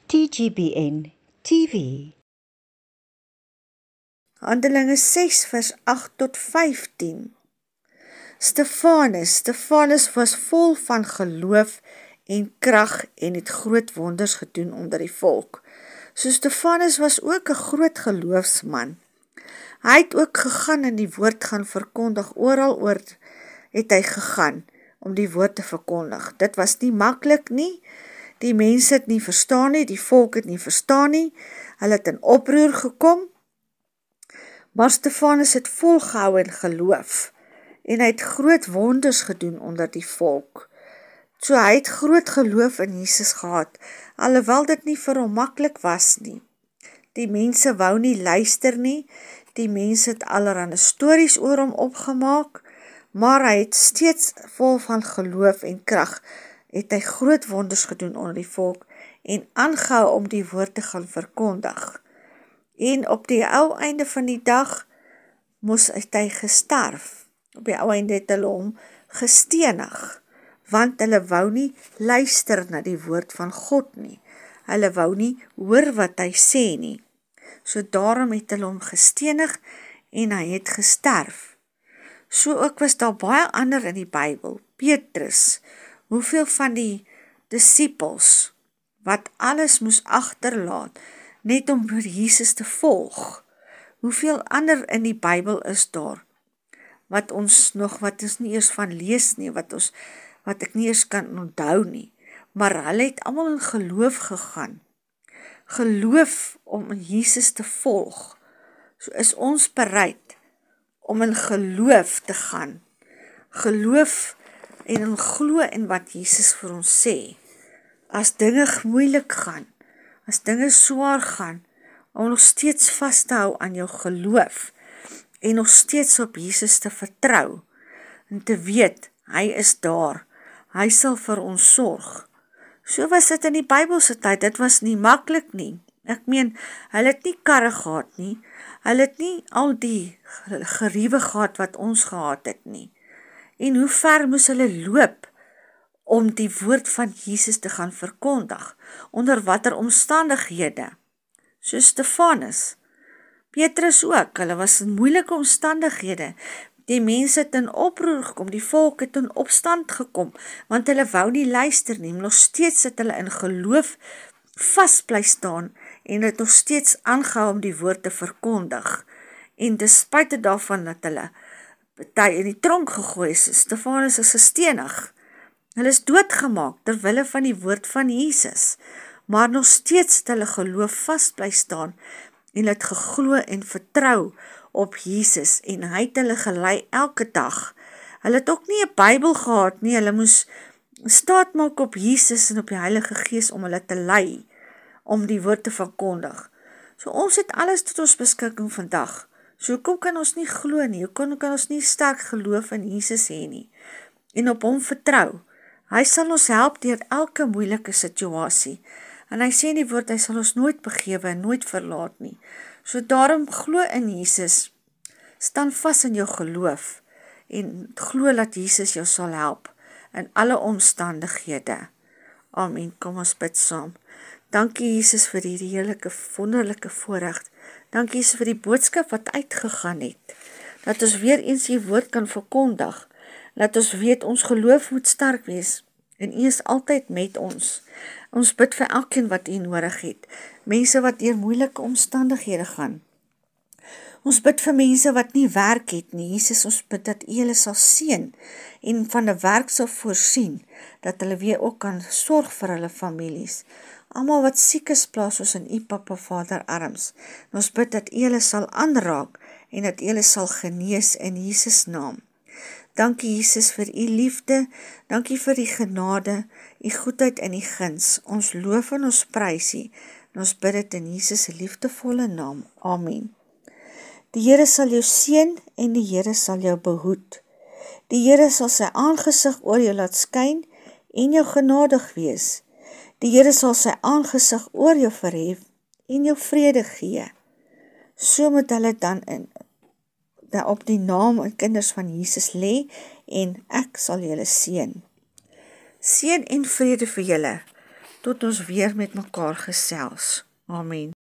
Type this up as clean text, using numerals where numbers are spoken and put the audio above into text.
TGBN TV. Handelinge 6 vers 8 tot 15. Stefanus was vol van geloof en krag en het groot wonders gedoen onder die volk. So Stefanus was ook 'n groot geloofsman. Hy het ook gegaan en die woord gaan verkondig. Oral oor het hy gegaan om die woord te verkondig. Dit was nie maklik nie. Die mense het nie verstaan nie, die volk het nie verstaan nie. Hulle het in oproer gekom. Maar Stefanus het volgehou in geloof en hy het groot wonders gedoen onder die volk. So hy het groot geloof in Jesus gehad, alhoewel dit nie vir hom maklik was nie. Die mense wou nie luister nie, die mense het allerhande stories oor hom opgemaak, maar hy het steeds vol van geloof en krag, het hy groot wonders gedoen onder die volk en aangehou om die woord te gaan verkondig. En op die ou einde van die dag het hy gesterf. Op die ou einde het hulle hom gestenig, want hulle wou nie luister na die woord van God nie. Hulle wou nie hoor wat hy sê nie. So daarom het hulle hom gestenig en hy het gesterf. So ook was daar baie ander in die Bybel. Petrus, hoeveel van die disippels wat alles moes agterlaat, net om vir Jesus te volg. Hoeveel ander in die Bybel is daar, wat ons nie eers van lees nie, wat ek nie eers kan onthou nie, maar hulle het almal in geloof gegaan. Geloof om Jesus te volg. So is ons bereid om in geloof te gaan. Geloof en glo in wat Jesus vir ons sê. As dinge moeilik gaan, as dinge swaar gaan, om nog steeds vas te hou aan jou geloof en nog steeds op Jesus te vertrou en te weet, hy is daar, hy sal vir ons sorg. So was dit in die Bybelse tyd, dit was nie maklik nie. Ek meen, hulle het nie karre gehad nie, hulle het nie al die geriewe gehad wat ons gehad het nie. En hoe ver moes hulle loop om die woord van Jesus te gaan verkondig, onder watter omstandighede? So Stefanus, Petrus ook, hulle was in moeilike omstandighede, die mense het in oproer gekom, die volk het in opstand gekom, want hulle wou nie luister nie, nog steeds het hulle in geloof vast bly staan, en het nog steeds aangehou om die woord te verkondig, en despite daarvan dat hulle party in die tronk gegooi is, Stefanus is gestenig, hulle is doodgemaak, terwille van die woord van Jesus, maar nog steeds het hulle geloof vast bly staan, en het geglo en vertrou op Jesus, en hy het hulle gelei elke dag. Hulle het ook nie 'n Bybel gehad nie, hulle moes staat maak op Jesus en op die Heilige Gees om hulle te lei, om die woord te verkondig. So ons het alles tot ons beskikking vandag. So hoekom kan ons nie glo nie, hoekom kan ons nie sterk geloof in Jesus hê nie, en op hom vertrou. Hy sal ons help deur elke moeilike situasie. En hy sê in die woord, hy sal ons nooit begewe en nooit verlaat nie. So daarom glo in Jesus, staan vas in jou geloof, en glo dat Jesus jou sal help, in alle omstandighede. Amen, kom ons bid saam. Dankie Jesus vir hierdie heerlike, wonderlike voorrecht. Dankie Jesus vir die boodskap wat uitgegaan het, dat ons weer eens die woord kan verkondig, dat ons weet ons geloof moet sterk wees, en U is altyd met ons. Ons bid vir elkeen wat U nodig het, mense wat deur moeilike omstandighede gaan. Ons bid vir mense wat nie werk het nie, Jesus, ons bid dat U hulle sal seën, en van 'n werk sal voorsien, dat hulle weer ook kan sorg vir hulle families. Almal wat siek is, plaas ons in U Papa Vader arms. En ons bid dat U hulle sal aanraak, en dat U hulle sal genees in Jesus naam. Dankie Jesus vir U liefde, dankie vir die genade, U goedheid en U guns. Ons loof en ons prys U, en ons bid dit in Jesus se liefdevolle naam. Amen. Die Here sal jou seën en die Here sal jou behoed. Die Here sal sy aangesig oor jou laat skyn en jou genadig wees. Die Here sal sy aangesig oor jou verhef en jou vrede gee. So moet hulle dan op die naam en kinders van Jesus lê, en ek sal julle seën. Seën en vrede vir julle, tot ons weer met mekaar gesels. Amen.